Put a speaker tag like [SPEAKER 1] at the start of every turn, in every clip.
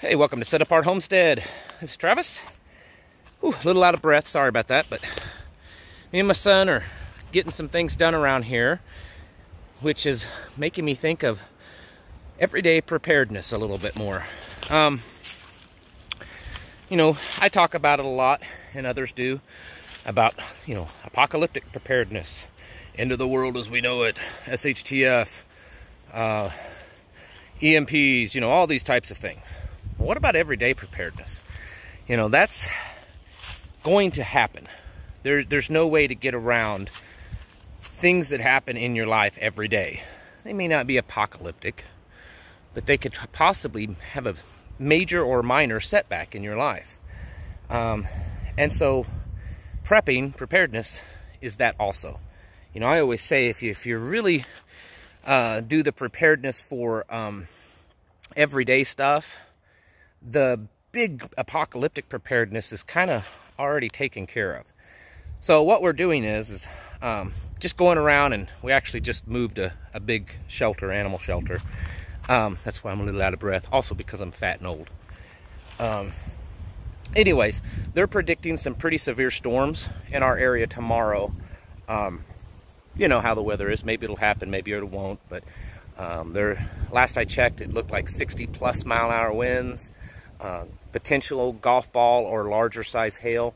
[SPEAKER 1] Hey, welcome to Set Apart Homestead. This is Travis. Ooh, a little out of breath, sorry about that, but me and my son are getting some things done around here, which is making me think of everyday preparedness a little bit more. You know, I talk about it a lot, and others do, about, apocalyptic preparedness, end of the world as we know it, SHTF, EMPs, all these types of things. What about everyday preparedness? That's going to happen. There's no way to get around things that happen in your life every day. They may not be apocalyptic, but they could possibly have a major or minor setback in your life. And so preparedness is that also. I always say if you really do the preparedness for everyday stuff, the big apocalyptic preparedness is kind of already taken care of. So what we're doing is just going around, and we actually just moved a big shelter, animal shelter. That's why I'm a little out of breath, also because I'm fat and old. Anyways, they're predicting some pretty severe storms in our area tomorrow. You know how the weather is. Maybe it'll happen, maybe it won't, but last I checked, it looked like 60+ mile-an-hour winds, potential golf ball or larger size hail.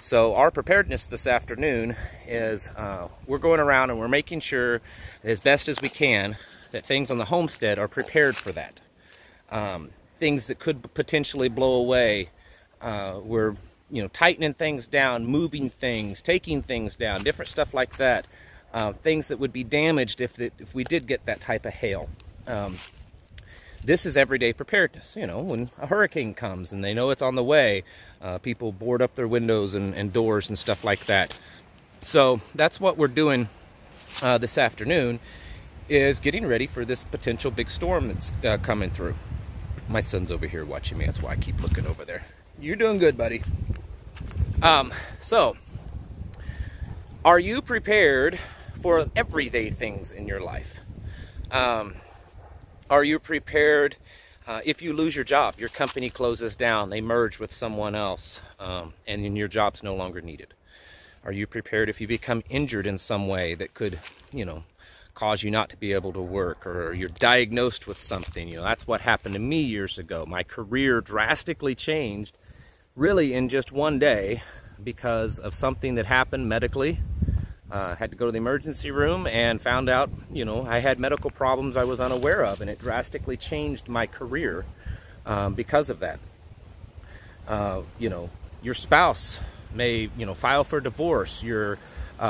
[SPEAKER 1] So our preparedness this afternoon is we're going around and we're making sure, as best as we can, that things on the homestead are prepared for that. Things that could potentially blow away. We're tightening things down, moving things, taking things down, different stuff like that. Things that would be damaged if we did get that type of hail. This is everyday preparedness. When a hurricane comes and they know it's on the way, people board up their windows and doors and stuff like that. So that's what we're doing this afternoon, is getting ready for this potential big storm that's coming through. My son's over here watching me, that's why I keep looking over there. You're doing good, buddy. So, are you prepared for everyday things in your life? Are you prepared if you lose your job, your company closes down, they merge with someone else, and then your job's no longer needed? Are you prepared if you become injured in some way that could, cause you not to be able to work, or you're diagnosed with something? That's what happened to me years ago. My career drastically changed really in just one day because of something that happened medically. Had to go to the emergency room and found out, I had medical problems I was unaware of, and it drastically changed my career because of that. Your spouse may, file for divorce. Your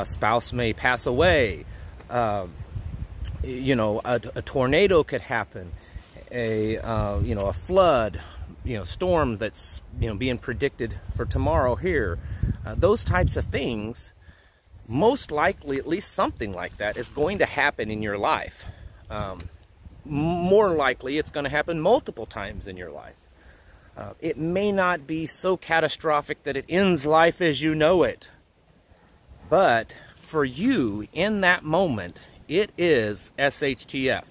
[SPEAKER 1] spouse may pass away. A tornado could happen. A flood, storm that's, being predicted for tomorrow here. Those types of things, most likely, at least something like that, is going to happen in your life. More likely, it's going to happen multiple times in your life. It may not be so catastrophic that it ends life as you know it. But for you, in that moment, it is SHTF.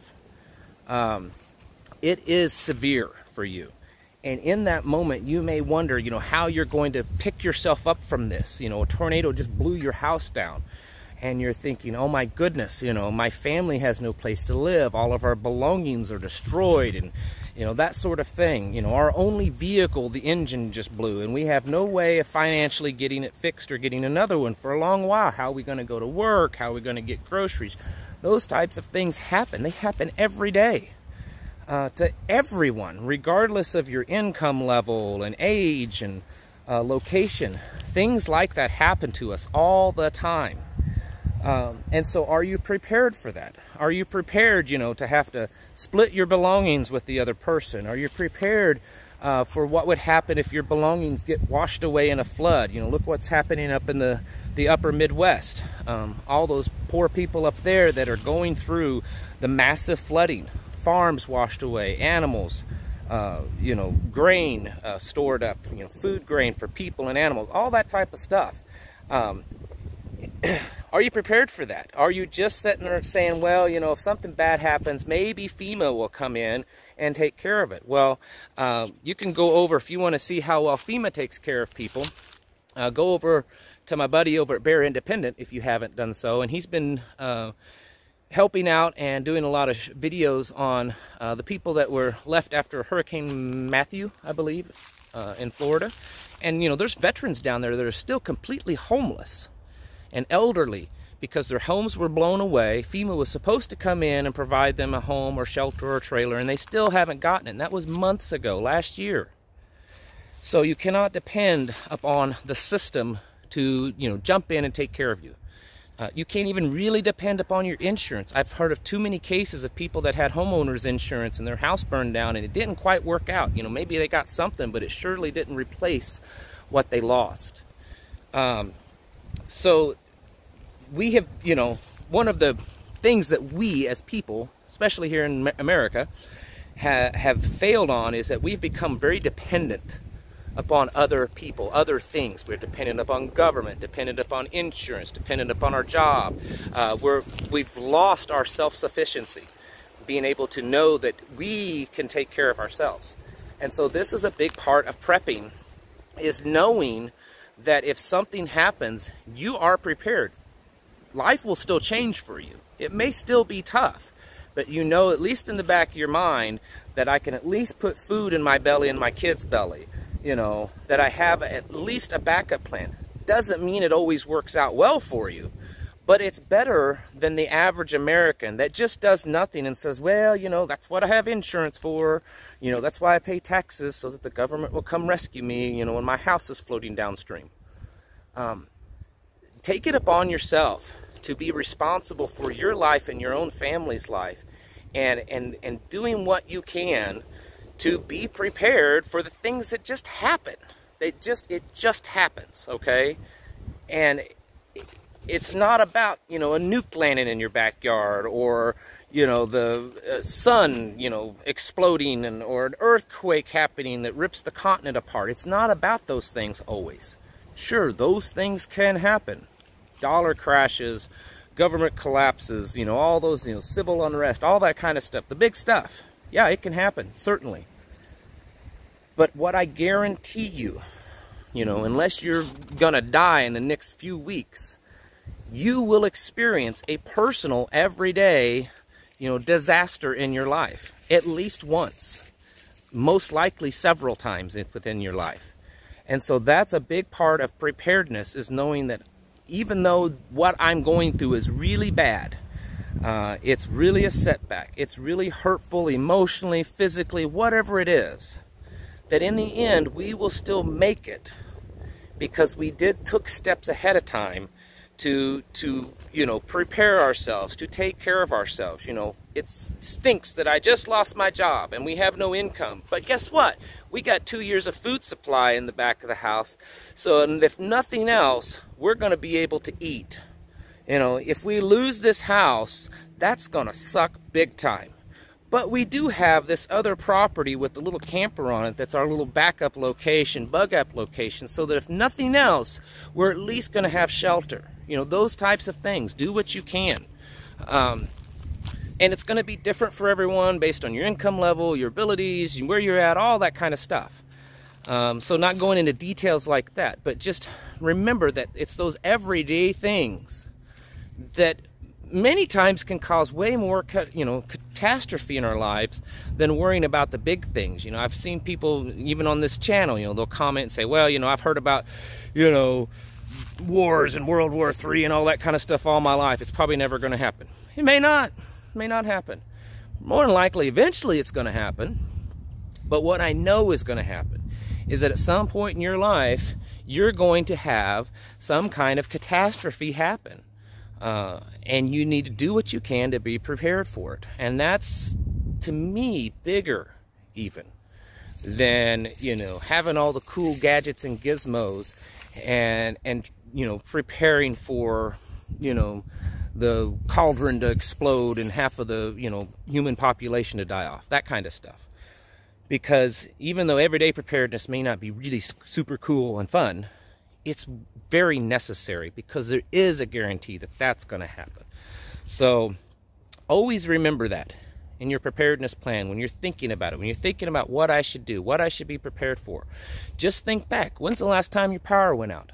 [SPEAKER 1] It is severe for you. And in that moment, you may wonder, how you're going to pick yourself up from this. A tornado just blew your house down. And you're thinking, oh my goodness, my family has no place to live. All of our belongings are destroyed, and, that sort of thing. Our only vehicle, the engine just blew, and we have no way of financially getting it fixed or getting another one for a long while. How are we going to go to work? How are we going to get groceries? Those types of things happen. They happen every day. To everyone, regardless of your income level and age and location. Things like that happen to us all the time. And so are you prepared for that? Are you prepared, to have to split your belongings with the other person? Are you prepared for what would happen if your belongings get washed away in a flood? Look what's happening up in the upper Midwest. All those poor people up there that are going through the massive flooding. Farms washed away, animals, grain stored up, food grain for people and animals, all that type of stuff. Are you prepared for that? Are you just sitting there saying, well, you know, if something bad happens, maybe FEMA will come in and take care of it? Well, you can go over, if you want to see how well FEMA takes care of people, go over to my buddy over at Bear Independent if you haven't done so. And he's been helping out and doing a lot of videos on the people that were left after Hurricane Matthew, I believe, in Florida. And, you know, there's veterans down there that are still completely homeless and elderly because their homes were blown away. FEMA was supposed to come in and provide them a home or shelter or trailer, and they still haven't gotten it. And that was months ago, last year. So you cannot depend upon the system to, you know, jump in and take care of you. You can't even really depend upon your insurance. I've heard of too many cases of people that had homeowners insurance and their house burned down and it didn't quite work out. You know, maybe they got something, but it surely didn't replace what they lost. So we have, you know, one of the things that we as people, especially here in America, have failed on is that we've become very dependent upon other people, other things. We're dependent upon government, dependent upon insurance, dependent upon our job. We've lost our self-sufficiency, being able to know that we can take care of ourselves. And so this is a big part of prepping, is knowing that if something happens, you are prepared. Life will still change for you. It may still be tough, but you know, at least in the back of your mind, that I can at least put food in my belly and my kid's belly. You know, that I have at least a backup plan. Doesn't mean it always works out well for you, but it's better than the average American that just does nothing and says, well, you know, that's what I have insurance for. You know, that's why I pay taxes, so that the government will come rescue me, you know, when my house is floating downstream. Take it upon yourself to be responsible for your life and your own family's life, and doing what you can to be prepared for the things that just happen. It just happens, okay? And it's not about, you know, a nuke landing in your backyard, or, you know, the sun, you know, exploding, or an earthquake happening that rips the continent apart. It's not about those things always. Sure, those things can happen. Dollar crashes, government collapses, you know, all those, you know, civil unrest, all that kind of stuff. The big stuff. Yeah, it can happen, certainly. But what I guarantee you, you know, unless you're gonna die in the next few weeks, you will experience a personal, everyday, you know, disaster in your life. At least once. Most likely several times within your life. And so that's a big part of preparedness, is knowing that even though what I'm going through is really bad, it's really a setback, it's really hurtful emotionally, physically, whatever it is, that in the end we will still make it, because we took steps ahead of time to you know, prepare ourselves, to take care of ourselves. You know, it stinks that I just lost my job and we have no income, but guess what? We got 2 years of food supply in the back of the house. So, and if nothing else, we're going to be able to eat. You know, if we lose this house, that's going to suck big time. But we do have this other property with a little camper on it that's our little backup location, bug up location, so that if nothing else, we're at least going to have shelter. You know, those types of things. Do what you can. And it's going to be different for everyone based on your income level, your abilities, where you're at, all that kind of stuff. So not going into details like that, but just remember that it's those everyday things that many times can cause way more, you know, catastrophe in our lives than worrying about the big things. You know, I've seen people, even on this channel, you know, they'll comment and say, well, you know, I've heard about, you know, wars and World War III and all that kind of stuff all my life. It's probably never going to happen. It may not happen. More than likely, eventually it's going to happen. But what I know is going to happen is that at some point in your life, you're going to have some kind of catastrophe happen. And you need to do what you can to be prepared for it. And that's, to me, bigger even than, you know, having all the cool gadgets and gizmos and you know, preparing for, you know, the cauldron to explode and half of the, you know, human population to die off. That kind of stuff. Because even though everyday preparedness may not be really super cool and fun, it's very necessary, because there is a guarantee that that's going to happen. So always remember that in your preparedness plan, when you're thinking about it, when you're thinking about what I should do, what I should be prepared for. Just think back. When's the last time your power went out?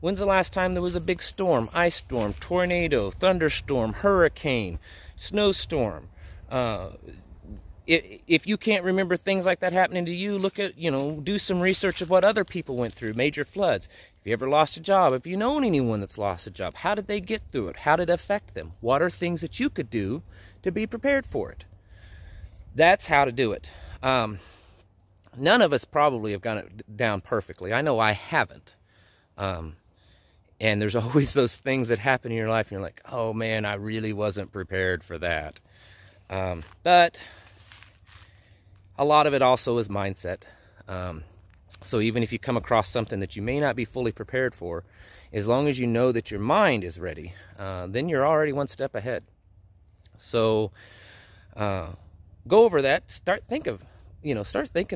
[SPEAKER 1] When's the last time there was a big storm, ice storm, tornado, thunderstorm, hurricane, snowstorm? If you can't remember things like that happening to you, look at, do some research of what other people went through, major floods. If you ever lost a job, if you known anyone that's lost a job, how did they get through it? How did it affect them? What are things that you could do to be prepared for it? That's how to do it. None of us probably have got it down perfectly. I know I haven't. And there's always those things that happen in your life and you're like, oh man, I really wasn't prepared for that. But a lot of it also is mindset. So even if you come across something that you may not be fully prepared for, as long as you know that your mind is ready, then you're already one step ahead. So go over that. Start thinking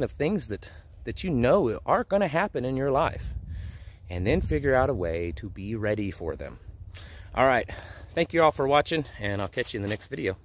[SPEAKER 1] of things that you know are going to happen in your life, and then figure out a way to be ready for them. All right. Thank you all for watching, and I'll catch you in the next video.